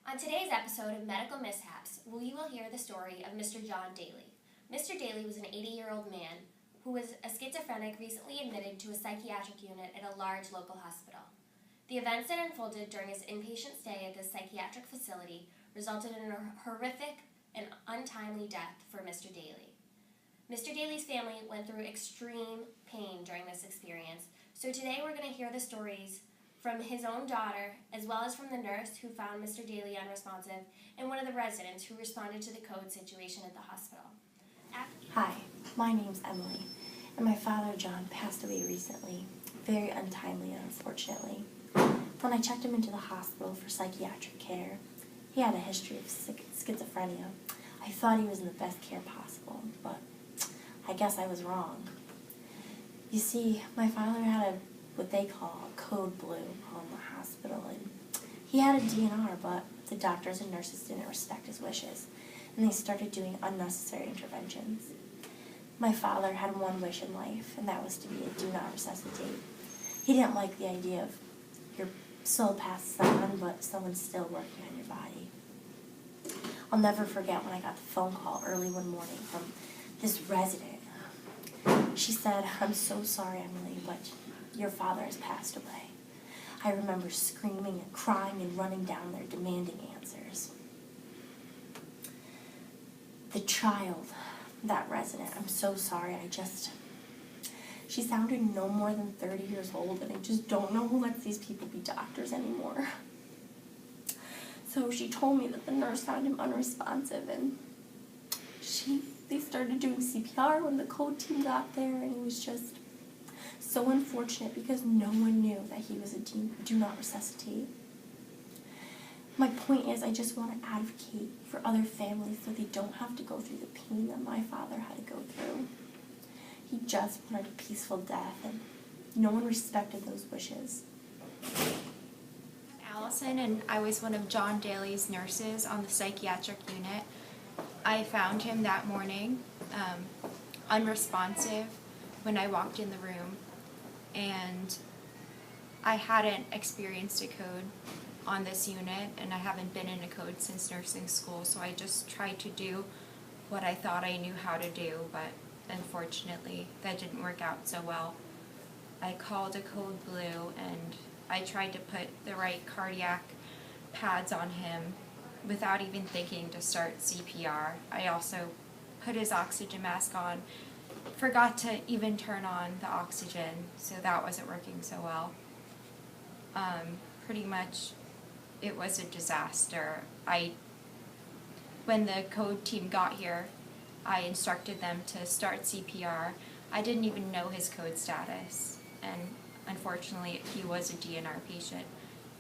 On today's episode of Medical Mishaps, we will hear the story of Mr. John Daly. Mr. Daly was an 80-year-old man who was a schizophrenic recently admitted to a psychiatric unit at a large local hospital. The events that unfolded during his inpatient stay at this psychiatric facility resulted in a horrific and untimely death for Mr. Daly. Mr. Daly's family went through extreme pain during this experience, so today we're going to hear the stories from his own daughter, as well as from the nurse who found Mr. Daly unresponsive, and one of the residents who responded to the code situation at the hospital. Hi, my name's Emily, and my father, John, passed away recently, very untimely and unfortunately. When I checked him into the hospital for psychiatric care, he had a history of schizophrenia. I thought he was in the best care possible, but I guess I was wrong. You see, my father had what they call a code blue on the hospital, and he had a DNR, but the doctors and nurses didn't respect his wishes, and they started doing unnecessary interventions. My father had one wish in life, and that was to be a do not resuscitate. He didn't like the idea of your soul passes on, but someone's still working on your body. I'll never forget when I got the phone call early one morning from this resident. She said, "I'm so sorry, Emily, but your father has passed away." I remember screaming and crying and running down there demanding answers. The child, that resident, I'm so sorry, she sounded no more than 30 years old, and I just don't know who lets these people be doctors anymore. So she told me that the nurse found him unresponsive, and they started doing CPR when the code team got there, and it was just so unfortunate because no one knew that he was a do not resuscitate. My point is, I just want to advocate for other families so they don't have to go through the pain that my father had to go through. He just wanted a peaceful death, and no one respected those wishes. Alyson, and I was one of John Daly's nurses on the psychiatric unit. I found him that morning, unresponsive when I walked in the room, and I hadn't experienced a code on this unit, and I haven't been in a code since nursing school, so I just tried to do what I thought I knew how to do, but unfortunately that didn't work out so well. I called a code blue, and I tried to put the right cardiac pads on him without even thinking to start CPR. I also put his oxygen mask on, forgot to even turn on the oxygen, so that wasn't working so well. Pretty much it was a disaster. When the code team got here, I instructed them to start CPR. I didn't even know his code status, and unfortunately he was a DNR patient,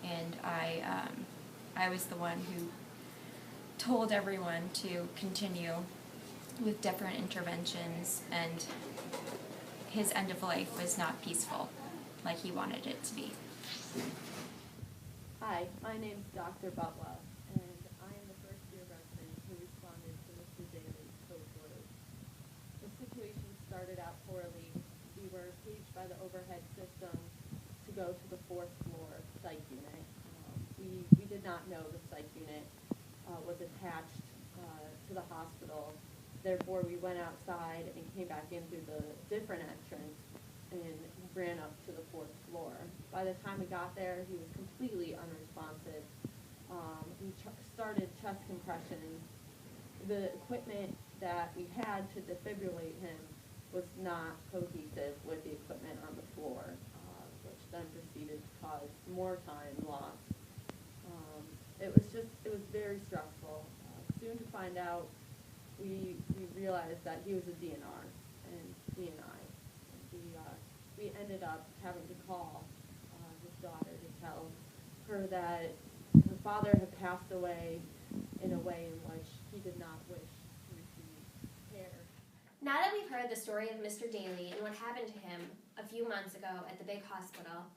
and I was the one who told everyone to continue with different interventions, and his end of life was not peaceful like he wanted it to be. Hi, my name's Dr. Butwell, and I am the first-year resident who responded to Mr. Daly's code blue. The situation started out poorly. We were paged by the overhead system to go to the 4th floor psych unit. We did not know the psych unit was attached to the hospital. Therefore, we went outside and came back in through the different entrance and ran up to the 4th floor. By the time we got there, he was completely unresponsive. We started chest compressions. The equipment that we had to defibrillate him was not cohesive with the equipment on the floor, which then proceeded to cause more time lost. It was very stressful. Soon to find out, we realized that he was a DNR and DNI. We ended up having to call his daughter to tell her that her father had passed away in a way in which he did not wish to receive care. Now that we've heard the story of Mr. Daly and what happened to him a few months ago at the big hospital,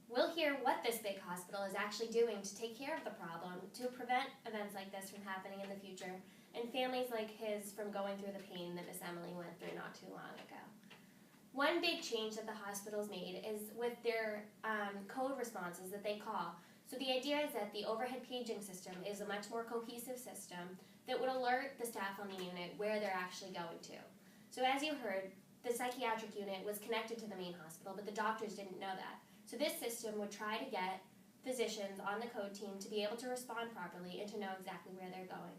we'll hear what this big hospital is actually doing to take care of the problem, to prevent events like this from happening in the future, and families like his from going through the pain that Miss Emily went through not too long ago. One big change that the hospital's made is with their code responses that they call So the idea is that the overhead paging system is a much more cohesive system that would alert the staff on the unit where they're actually going to. So as you heard, the psychiatric unit was connected to the main hospital, but the doctors didn't know that. So this system would try to get physicians on the code team to be able to respond properly and to know exactly where they're going.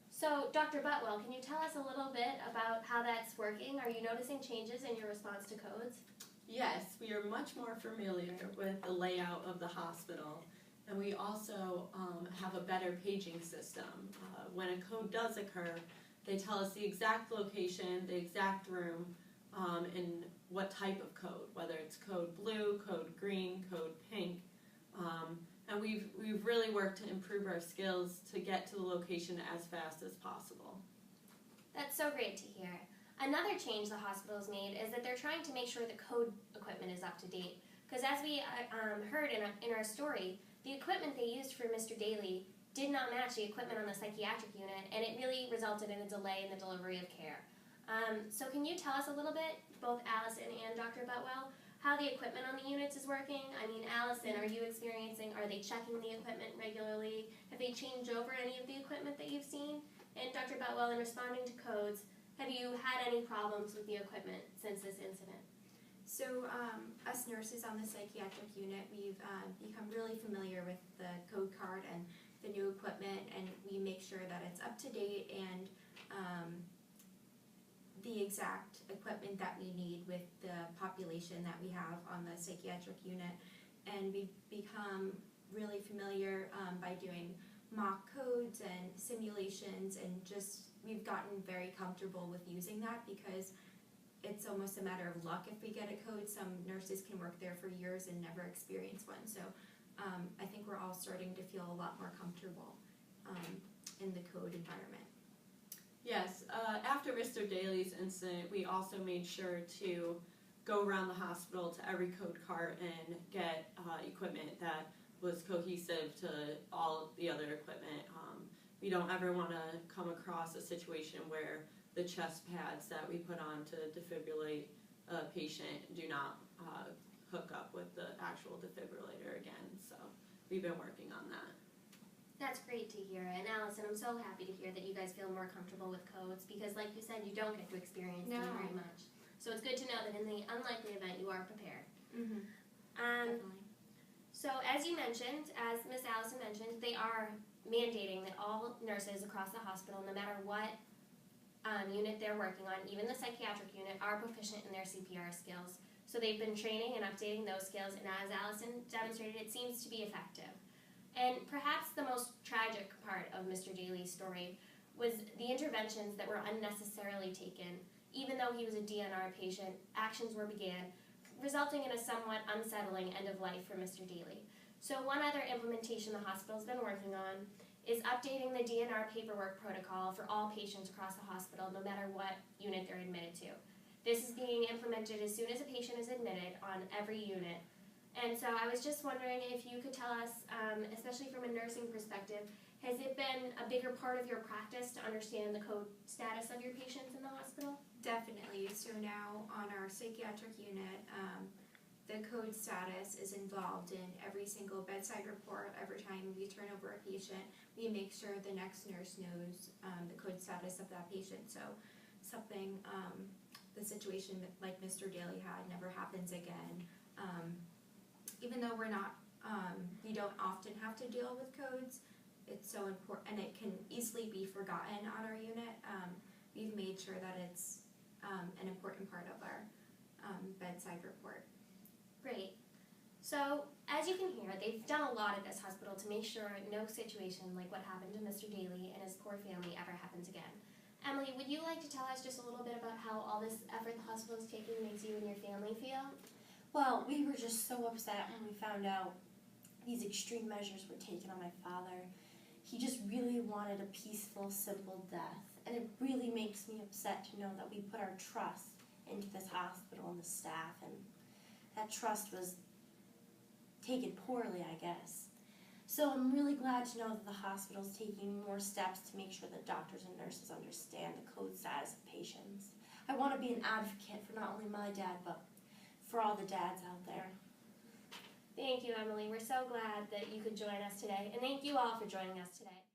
So, Dr. Butwell, can you tell us a little bit about how that's working? Are you noticing changes in your response to codes? Yes, we are much more familiar with the layout of the hospital, and we also have a better paging system. When a code does occur, they tell us the exact location, the exact room, and what type of code, whether it's code blue, code green, code pink. And we've really worked to improve our skills to get to the location as fast as possible. That's so great to hear. Another change the hospital has made is that they're trying to make sure the code equipment is up to date. Because as we heard in our story, the equipment they used for Mr. Daly did not match the equipment on the psychiatric unit, and it really resulted in a delay in the delivery of care. So can you tell us a little bit, both Alyson and Dr. Butwell, how the equipment on the units is working? I mean, Alyson, are they checking the equipment regularly? Have they changed over any of the equipment that you've seen? And Dr. Butwell, in responding to codes, have you had any problems with the equipment since this incident? So us nurses on the psychiatric unit, we've become really familiar with the code card and the new equipment, and we make sure that it's up to date and the exact equipment that we need with the population that we have on the psychiatric unit. And we've become really familiar by doing mock codes and simulations, and just we've gotten very comfortable with using that because it's almost a matter of luck if we get a code. Some nurses can work there for years and never experience one. So I think we're all starting to feel a lot more comfortable in the code environment. Yes, after Mr. Daly's incident, we also made sure to go around the hospital to every code cart and get equipment that was cohesive to all the other equipment. We don't ever want to come across a situation where the chest pads that we put on to defibrillate a patient do not hook up with the actual defibrillator again. So we've been working on that. That's great to hear. And Alyson, I'm so happy to hear that you guys feel more comfortable with codes because, like you said, you don't get to experience them very much. So it's good to know that in the unlikely event, you are prepared. Mm-hmm. Definitely. So as you mentioned, as Ms. Alyson mentioned, they are mandating that all nurses across the hospital, no matter what unit they're working on, even the psychiatric unit, are proficient in their CPR skills. So they've been training and updating those skills, and as Alyson demonstrated, it seems to be effective. And perhaps the most tragic part of Mr. Daly's story was the interventions that were unnecessarily taken. Even though he was a DNR patient, actions were began, resulting in a somewhat unsettling end of life for Mr. Daly. So one other implementation the hospital's been working on is updating the DNR paperwork protocol for all patients across the hospital, no matter what unit they're admitted to. This is being implemented as soon as a patient is admitted on every unit. And so I was just wondering if you could tell us, especially from a nursing perspective, has it been a bigger part of your practice to understand the code status of your patients in the hospital? Definitely. So now on our psychiatric unit, the code status is involved in every single bedside report. Every time we turn over a patient, we make sure the next nurse knows the code status of that patient. So something, the situation like Mr. Daly had never happens again. Even though we're not, we don't often have to deal with codes, it's so important, and it can easily be forgotten on our unit. We've made sure that it's an important part of our bedside report. Great. So, as you can hear, they've done a lot at this hospital to make sure no situation like what happened to Mr. Daly and his poor family ever happens again. Emily, would you like to tell us just a little bit about how all this effort the hospital is taking makes you and your family feel? Well, we were just so upset when we found out these extreme measures were taken on my father. He just really wanted a peaceful, simple death. And it really makes me upset to know that we put our trust into this hospital and the staff, and that trust was taken poorly, I guess. So I'm really glad to know that the hospital is taking more steps to make sure that doctors and nurses understand the code status of patients. I want to be an advocate for not only my dad, but for all the dads out there. Thank you, Emily. We're so glad that you could join us today, and thank you all for joining us today.